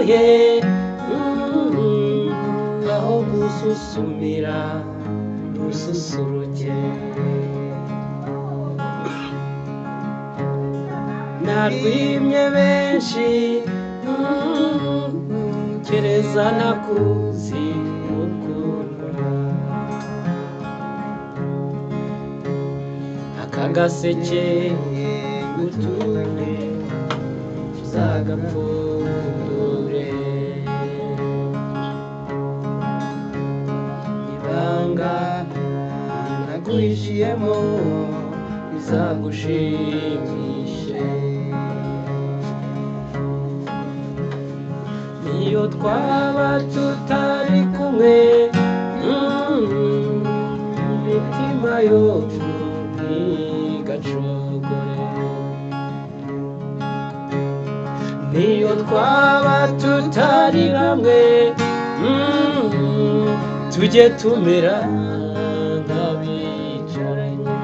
biryoshye aho gususumira rususuruke narwimye benshi kereza nakuzi ukundwa akagaseke gutuye tuzagapfundure ibanga naguhishiyemo bizagushimishe niyo twaba tutari kumwe imitima yacu ntigacogore niyo twaba tutari hamwe tujye tumera nk'abicaranye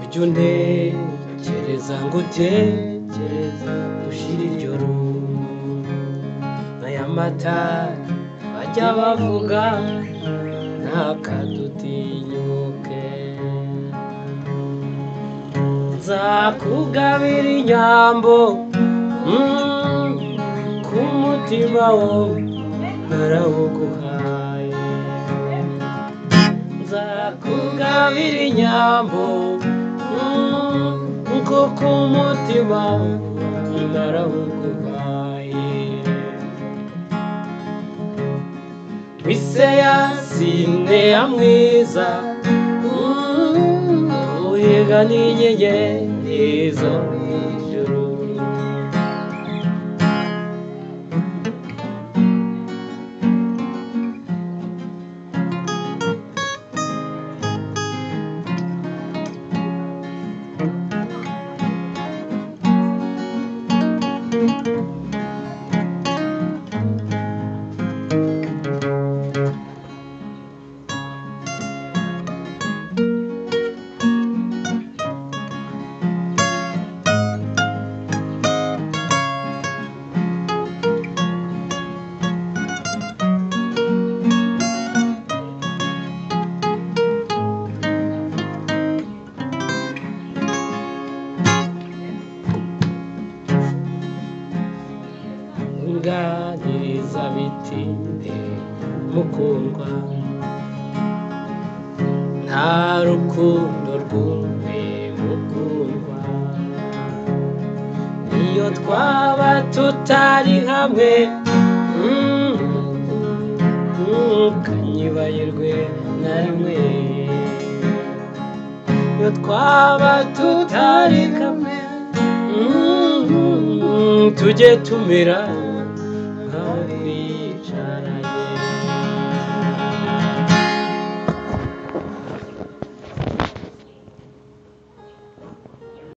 ujya untekereza ngo utekereza ushira iryo rungu n'aya mata bajya bavuga ntakadutinyuke nzakugabira inyambo ku mutima wo narawuguhaye nzakugabira inyambo kuko umutima narawuguhaye wiseya sineya mwiza uhiga n'inyenyeri zo mw'ijuru nganiriza bitinde mukundwa nta rukundo rwumve mukundwa niyo twaba tutari hamwe ntukanyibayirwe na rimwe niyo twaba tutari hamwe tujye tumera nk'abicaranye